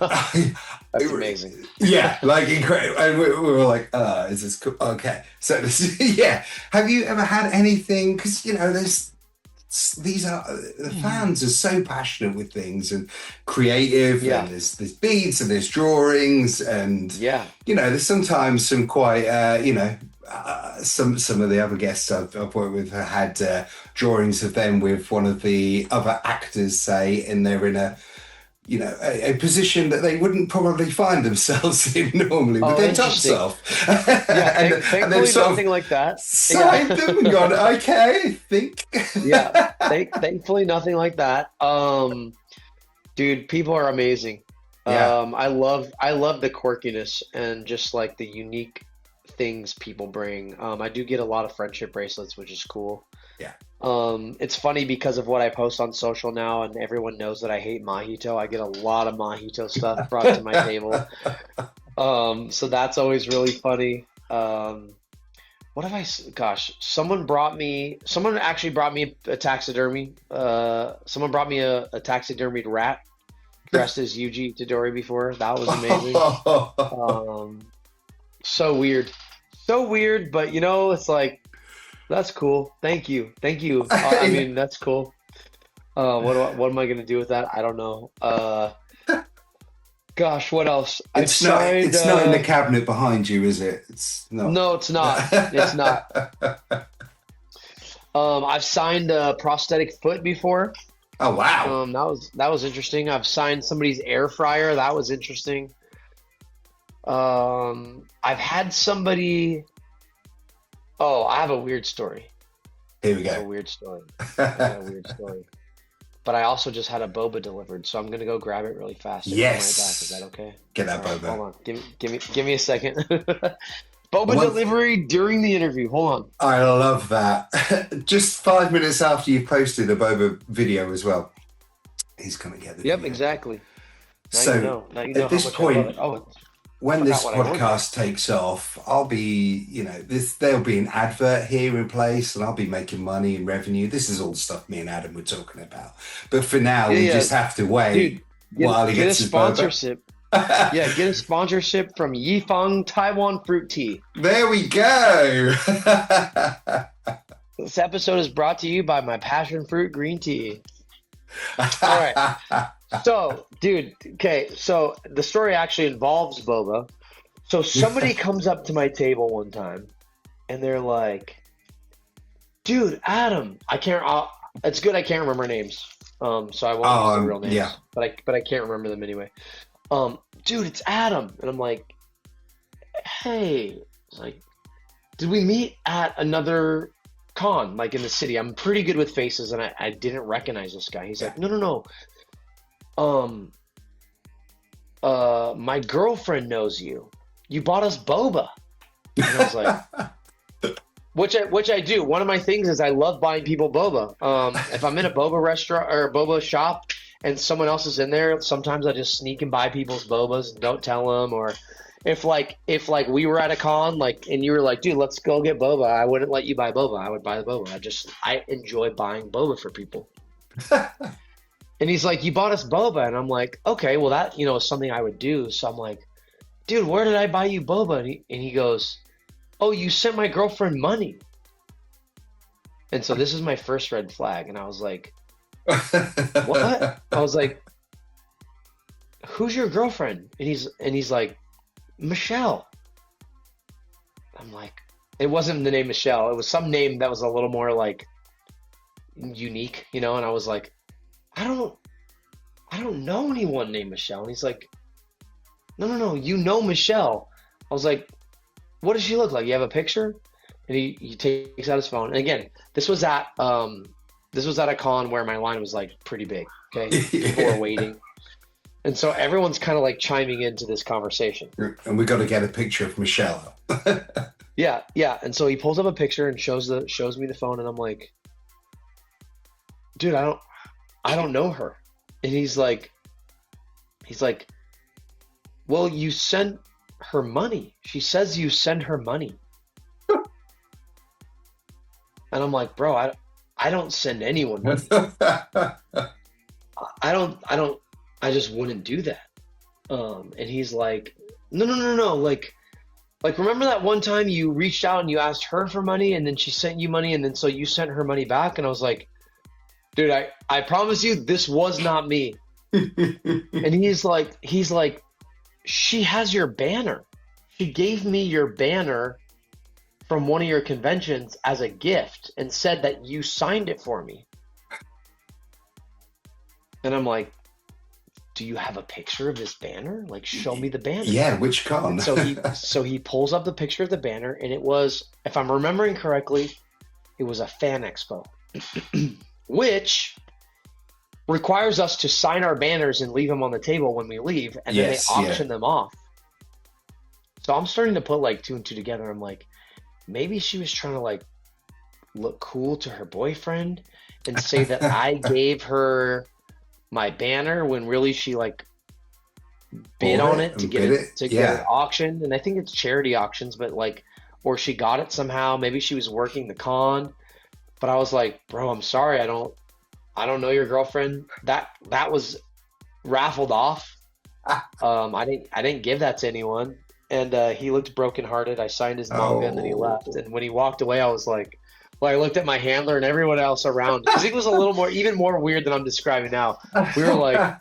That's amazing. yeah, like incredible. And we were like, is this cool? Okay. So yeah. Have you ever had anything? Because, these are the fans are so passionate with things and creative, and Yeah. there's beads and there's drawings, and Yeah. there's sometimes some quite some of the other guests I've worked with have had drawings of them with one of the other actors, say, and they're in a position that they wouldn't probably find themselves in normally with Oh, their tops interesting. off. Yeah. And then Thankfully, sort nothing of like that. Yeah. signed them and gone, okay, I think. Yeah. Thankfully, nothing like that. Dude, people are amazing. Yeah. I love the quirkiness and just like the unique things people bring. I do get a lot of friendship bracelets, which is cool. Yeah. It's funny because of what I post on social now, and everyone knows that I hate mojito. I get a lot of mojito stuff brought to my table. So that's always really funny. What have gosh, someone actually brought me a taxidermy. Someone brought me a taxidermied rat dressed as Yuji Tadori before. That was amazing. Um, so weird. So weird, but it's like, that's cool. Thank you. Thank you. I mean, that's cool. What am I gonna do with that? I don't know. Gosh, what else? I've signed. It's not in the cabinet behind you, is it? It's not. No, it's not. It's not. I've signed a prosthetic foot before. Oh wow. That was interesting. I've signed somebody's air fryer. That was interesting. I've had somebody. Oh, I have a weird story. Here we I have a go. weird story. I have a weird story. But I also just had a boba delivered, so I'm gonna go grab it really fast and come right back. Is that Yes. okay? Get that All right, hold boba. on. Give me a second. Boba One, delivery during the interview. Hold on. I love that. Just 5 minutes after you posted a boba video as well, he's gonna get the Yep, video. exactly. Now you So know. Now you know at how this much I love point, it. Oh, when forgot this what I ordered. podcast takes off, I'll be, there'll be an advert here in place and I'll be making money and revenue. This is all the stuff me and Adam were talking about. But for now, Yeah, we yeah, just have to wait dude. while he Get a gets his boba. sponsorship. Yeah, get a sponsorship from Yifang Taiwan Fruit Tea. There we go. This episode is brought to you by my passion fruit green tea. All right. So, dude, okay, so the story actually involves boba. So somebody comes up to my table one time and they're like, dude, Adam, it's good I can't remember names. So I won't use the real names. Yeah. But I can't remember them anyway. Dude, it's Adam. And I'm like, hey, it's like, did we meet at another con, like in the city? I'm pretty good with faces and I didn't recognize this guy. He's Yeah. like, no. My girlfriend knows you. You bought us boba. And I was like, which I do. One of my things is I love buying people boba. If I'm in a boba restaurant or a boba shop and someone else is in there, sometimes I just sneak and buy people's bobas and don't tell them. Or if we were at a con, and you were like, dude, let's go get boba, I wouldn't let you buy boba. I would buy the boba. I enjoy buying boba for people. And he's like, you bought us boba. And I'm like, okay, well, that, is something I would do. So I'm like, dude, where did I buy you boba? And he goes, oh, you sent my girlfriend money. And so this is my first red flag. And I was like, what? I was like, who's your girlfriend? And he's like, Michelle. I'm like, it wasn't the name Michelle. It was some name that was a little more like unique, And I was like, I don't know anyone named Michelle. And he's like, no, you know Michelle. I was like, what does she look like? You have a picture? And he takes out his phone. And again, this was at a con where my line was like pretty big. Okay, people were waiting, and so everyone's kind of like chiming into this conversation. And we got to get a picture of Michelle. Yeah. And so he pulls up a picture and shows me the phone, and I'm like, dude, I don't know her. And he's like, well, you sent her money. She says you send her money. And I'm like, bro, I don't send anyone money. I just wouldn't do that. And he's like, no. Like, remember that one time you reached out and you asked her for money and then she sent you money and then so you sent her money back? And I was like, dude, I promise you this was not me. And he's like, she has your banner. She gave me your banner from one of your conventions as a gift and said that you signed it for me. And I'm like, do you have a picture of this banner? Like, show me the banner. Yeah, which con? So he pulls up the picture of the banner, and it was, if I'm remembering correctly, it was a fan expo, which requires us to sign our banners and leave them on the table when we leave, and then they auction them off. So I'm starting to put like two and two together. I'm like, maybe she was trying to like look cool to her boyfriend and say that I gave her my banner when really she like bid on it to get it auctioned. And I think it's charity auctions, but like, or she got it somehow. Maybe she was working the con, but I was like, bro, I'm sorry. I don't know your girlfriend. That was raffled off. I didn't give that to anyone. And he looked brokenhearted. I signed his manga and then he left. And when he walked away, I was like, well, I looked at my handler and everyone else around because it was a little more, even more weird than I'm describing now. We were like,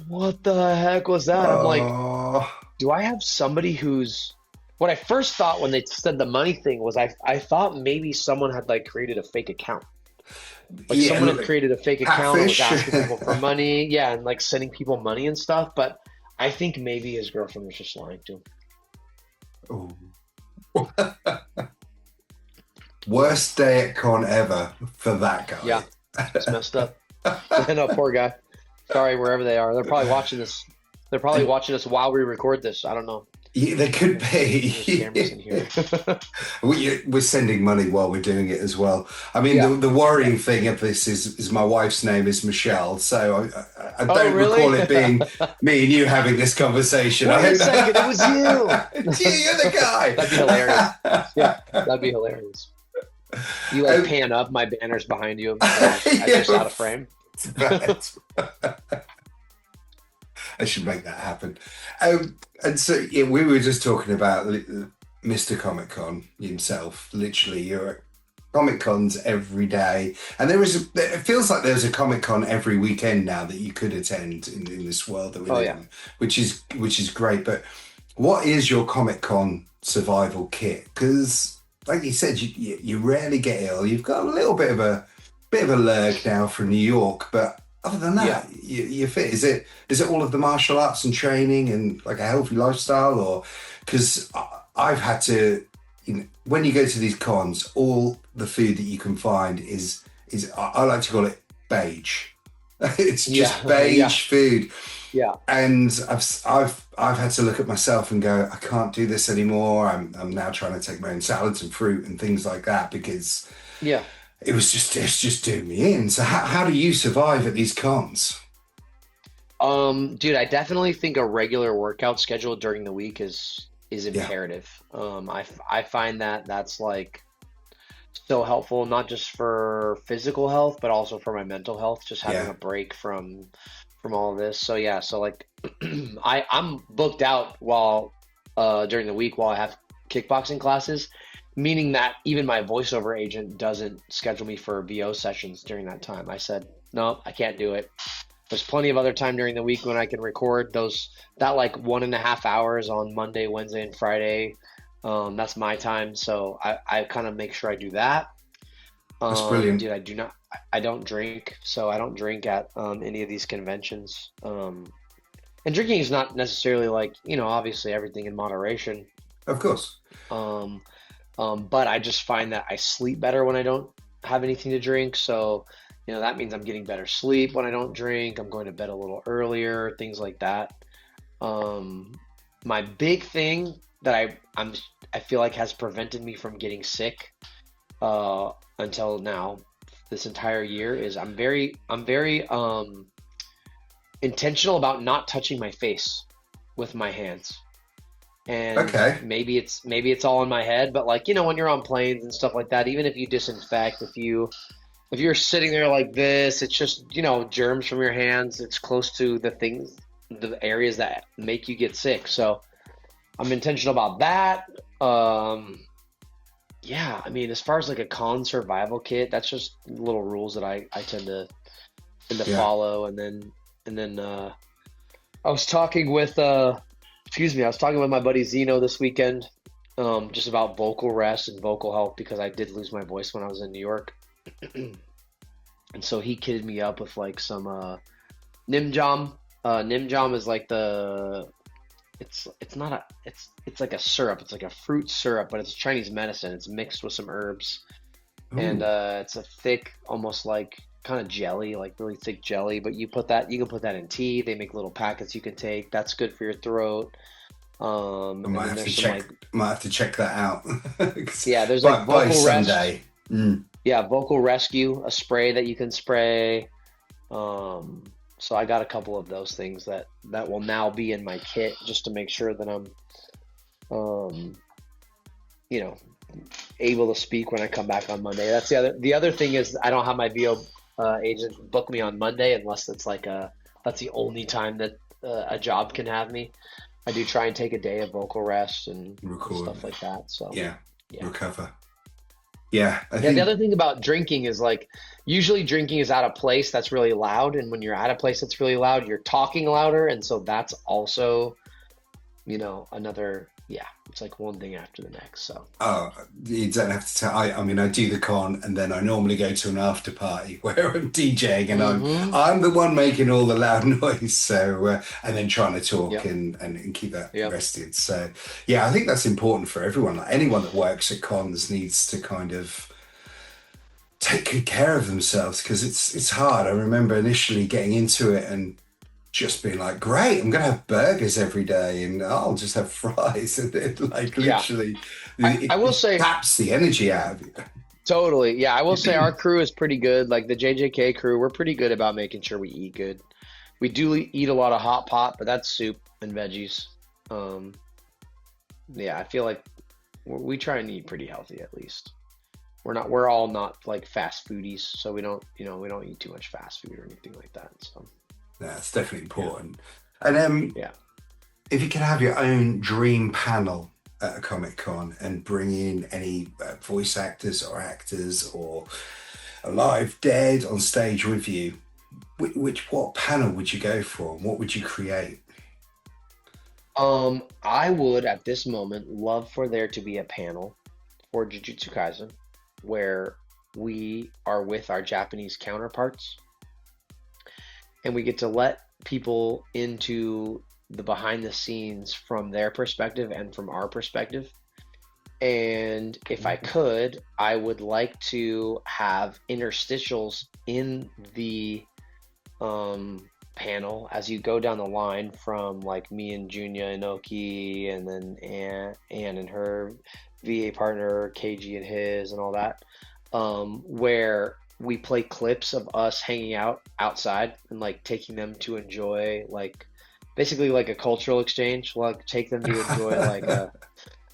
what the heck was that? I'm like, do I have somebody who's, what I first thought when they said the money thing was I thought maybe someone had like created a fake account. Like someone had created a fake account and was asking people for money. Yeah. And like sending people money and stuff. But I think maybe his girlfriend was just lying to him. Oh. Worst day at con ever for that guy. Yeah, it's messed up. No, poor guy. Sorry, wherever they are. They're probably watching this. They're probably watching us while we record this. I don't know. Yeah, they could be. Cameras in here. We're sending money while we're doing it as well. I mean, the worrying thing of this is my wife's name is Michelle, so I don't recall it being me and you having this conversation. Wait a second, it was you. You're the guy. That'd be hilarious. Yeah, that'd be hilarious. You like pan up, my banner's behind you. I just out of frame. I should make that happen. And so we were just talking about Mr. Comic Con himself. Literally, you're at Comic Cons every day, and it feels like there's a Comic Con every weekend now that you could attend in this world that we're in, which is great. But what is your Comic Con survival kit? Because like you said, you rarely get ill. You've got a little bit of a lurg now from New York, but other than that, you're fit. Is it all of the martial arts and training and like a healthy lifestyle, or because I've had to, when you go to these cons, all the food that you can find is I like to call it beige. It's just beige food. Yeah. And I've had to look at myself and go, I can't do this anymore. I'm now trying to take my own salads and fruit and things like that because it's just doing me in. So how do you survive at these cons? Dude, I definitely think a regular workout schedule during the week is imperative. I find that's like so helpful, not just for physical health, but also for my mental health, just having Yeah. a break from all of this. So yeah, so like I'm booked out while during the week while I have kickboxing classes, meaning that even my voiceover agent doesn't schedule me for VO sessions during that time. I said, no, I can't do it. There's plenty of other time during the week when I can record those that like 1.5 hours on Monday, Wednesday, and Friday. That's my time, so I kind of make sure I do that. That's brilliant. Dude, I don't drink, so I don't drink at any of these conventions. And drinking is not necessarily like, obviously everything in moderation. Of course. Um, but I just find that I sleep better when I don't have anything to drink. So, that means I'm getting better sleep when I don't drink. I'm going to bed a little earlier, things like that. Um, my big thing that I feel like has prevented me from getting sick uh, until now, this entire year, is I'm very intentional about not touching my face with my hands. And Okay. maybe it's all in my head, but like, when you're on planes and stuff like that, even if you disinfect, if you're sitting there like this, it's just, germs from your hands. It's close to the areas that make you get sick. So I'm intentional about that. Yeah, I mean, as far as like a con survival kit, that's just little rules that I tend to Yeah. follow. And then I was talking with excuse me, I was talking with my buddy Zeno this weekend, just about vocal rest and vocal health because I did lose my voice when I was in New York. And so he kidded me up with like some Nimjam. Nimjam is like it's not it's like a syrup. It's like a fruit syrup, but it's Chinese medicine. It's mixed with some herbs, and Ooh. it's a thick, almost like kind of jelly, like really thick jelly. But you can put that in tea. They make little packets you can take. That's good for your throat. I And might then have to there's some check. like Might have to check that out. 'Cause yeah, there's like by vocal rest. Sunday. Mm. Yeah, vocal rescue, a spray that you can spray. Um, so I got a couple of those things that will now be in my kit just to make sure that I'm um, you know, able to speak when I come back on Monday. That's the other thing is I don't have my VO agent book me on Monday unless it's like that's the only time that a job can have me. I do try and take a day of vocal rest and Record. stuff like that. So Yeah. yeah. Recover. Yeah. I Yeah, the think. other thing about drinking is like usually drinking is at a place that's really loud, and when you're at a place that's really loud, you're talking louder, and so that's also, another yeah, it's like one thing after the next. So Oh, you don't have to tell. I mean, I do the con, and then I normally go to an after party where I'm DJing, and mm-hmm. I'm the one making all the loud noise. So, and then trying to talk Yep. and keep that Yep. rested. So, yeah, I think that's important for everyone. Like anyone that works at cons needs to kind of take good care of themselves because it's hard. I remember initially getting into it and just being like, great, I'm gonna have burgers every day and I'll just have fries and it like Yeah. literally I will it say taps the energy out of totally. Yeah, I will say you. our crew is pretty good. Like the JJK crew, we're pretty good about making sure we eat good. We do eat a lot of hot pot, but that's soup and veggies. Um, yeah, I feel like we try and eat pretty healthy at least. We're all not like fast foodies, so we don't eat too much fast food or anything like that. So That's definitely yeah, important. And yeah. if you could have your own dream panel at a Comic Con and bring in any voice actors or actors or alive, dead on stage with you, what panel would you go for and what would you create? I would at this moment love for there to be a panel for Jujutsu Kaisen where we are with our Japanese counterparts and we get to let people into the behind the scenes from their perspective and from our perspective. And if I could, I would like to have interstitials in the panel as you go down the line from like me and Junya Inoki and then Anne and her VA partner, KG and his and all that, where we play clips of us hanging out outside and like taking them to enjoy like basically like a cultural exchange, like take them to enjoy like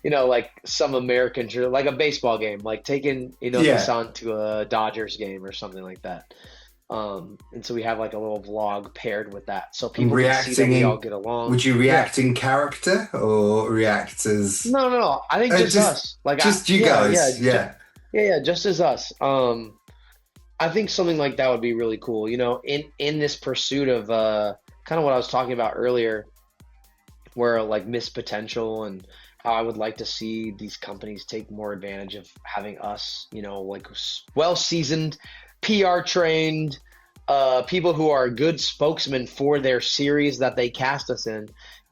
like some American, like a baseball game, like taking Yeah. Nissan to a Dodgers game or something like that. And so we have like a little vlog paired with that, so And people can see that reacting we all in, get along. would you Yeah. react in character or react as No, no, no. I think just just us. Like just you yeah, yeah, guys? Yeah. yeah, just as us. I think something like that would be really cool. In this pursuit of kind of what I was talking about earlier, where like missed potential and how I would like to see these companies take more advantage of having us, like well seasoned, PR trained, people who are good spokesmen for their series that they cast us in,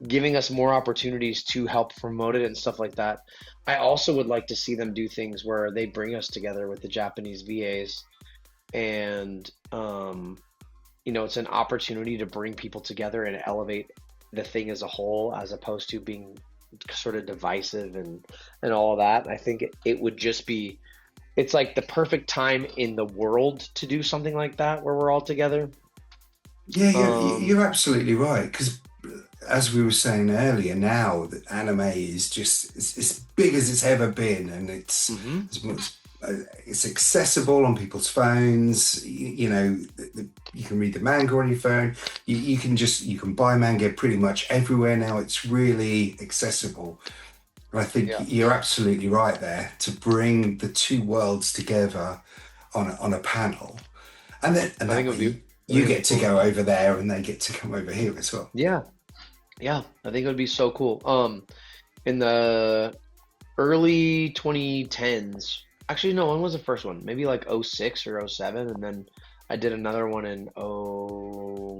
giving us more opportunities to help promote it and stuff like that. I also would like to see them do things where they bring us together with the Japanese VAs, and it's an opportunity to bring people together and elevate the thing as a whole, as opposed to being sort of divisive and all of that. I think it would just be, it's like the perfect time in the world to do something like that where we're all together. Yeah, Um, you're absolutely right. Because as we were saying earlier, now that anime is just it's as big as it's ever been, and mhm. it's accessible on people's phones. You can read the manga on your phone. You can buy manga pretty much everywhere now. It's really accessible. And I think Yeah, you're absolutely right there to bring the two worlds together on a panel, and I think that it would be, way I you think it would be get to cool. go over there and they get to come over here as well. Yeah, yeah, I think it would be so cool. In the early 2010s, actually, no, when was the first one? Maybe like '06 or '07, and then I did another one in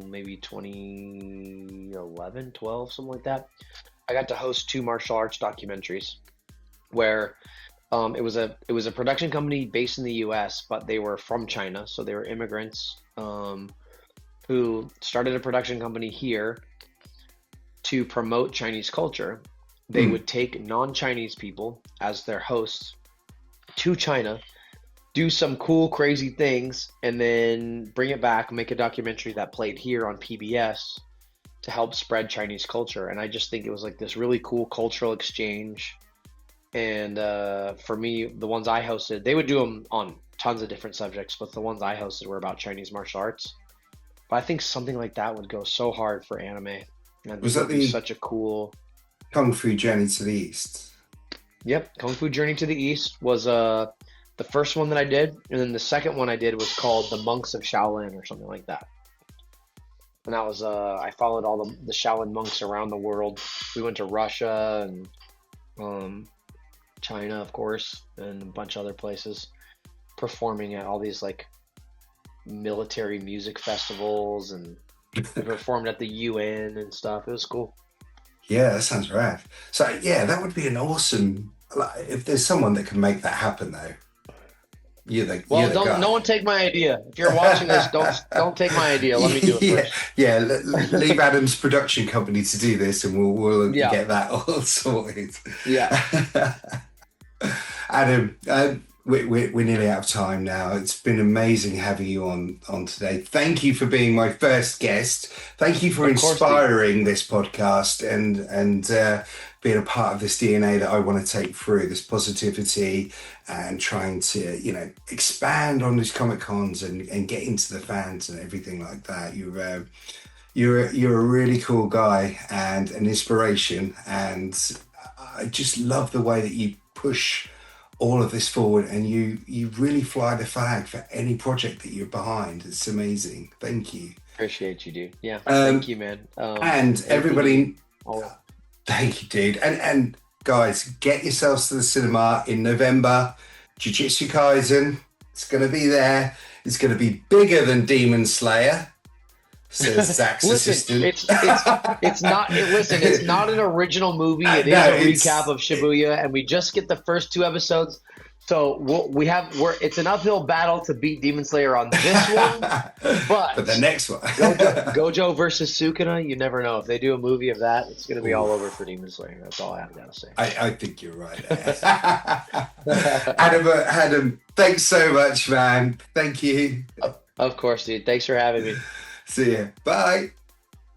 maybe 2011, 12, something like that. I got to host two martial arts documentaries where it was a production company based in the US, but they were from China, so they were immigrants who started a production company here to promote Chinese culture. They Hmm. would take non-Chinese people as their hosts to China, do some cool, crazy things, and then bring it back, make a documentary that played here on PBS to help spread Chinese culture. And I just think it was like this really cool cultural exchange. And for me, the ones I hosted, they would do them on tons of different subjects, but the ones I hosted were about Chinese martial arts. But I think something like that would go so hard for anime. And I Was think it that would be the such a cool. Kung Fu Journey to the East? Yep, Kung Fu Journey to the East was the first one that I did, and then the second one I did was called The Monks of Shaolin or something like that. And that was I followed all the Shaolin monks around the world. We went to Russia and um, China, of course, and a bunch of other places, performing at all these like military music festivals, and we performed at the UN and stuff. It was cool. Yeah, that sounds rad. So yeah, that would be an awesome. Like, if there's someone that can make that happen, though, you're Well, the don't no guy. one take my idea. If you're watching this, don't take my idea. Let me do it Yeah, first. yeah. Leave Adam's production company to do this, and we'll Yeah, get that all sorted. yeah. Adam, we're nearly out of time now. It's been amazing having you on today. Thank you for being my first guest. Thank you for Of course, dude. inspiring this podcast and being a part of this DNA that I want to take through this positivity and trying to expand on these comic cons and get into the fans and everything like that. You're a really cool guy and an inspiration, and I just love the way that you push all of this forward, and you really fly the flag for any project that you're behind. It's amazing. Thank you. Appreciate you, dude. Yeah, thank Um, you, man. and Anything you, everybody, oh, thank you, dude. And guys, get yourselves to the cinema in November. Jujutsu Kaisen. It's going to be there. It's going to be bigger than Demon Slayer, says Zach's listen, assistant. it's not. Listen, it's not an original movie. It is No, a recap of Shibuya, and we just get the first two episodes. So it's an uphill battle to beat Demon Slayer on this one, but the but next one. Gojo versus Sukuna, you never know. If they do a movie of that, it's going to be all over Oof. for Demon Slayer. That's all I have got to say. I think you're right there. Adam, thanks so much, man. Thank you. Of course, dude. Thanks for having me. See ya. Bye.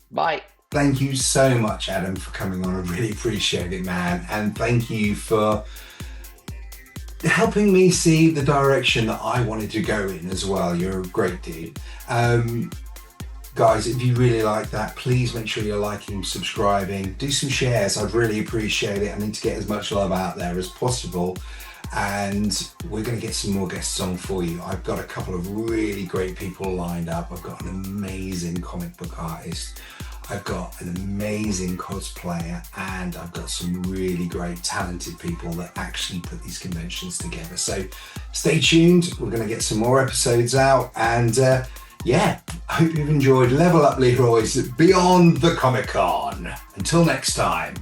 Bye. Thank you so much, Adam, for coming on. I really appreciate it, man. And thank you for helping me see the direction that I wanted to go in as well. You're a great dude. Guys, if you really like that, please make sure you're liking, subscribing, do some shares. I'd really appreciate it. I need to get as much love out there as possible. And we're going to get some more guests on for you. I've got a couple of really great people lined up. I've got an amazing comic book artist. I've got an amazing cosplayer, and I've got some really great talented people that actually put these conventions together. So stay tuned. We're going to get some more episodes out, and yeah, I hope you've enjoyed Level Up Leroy's Beyond the Comic Con. Until next time.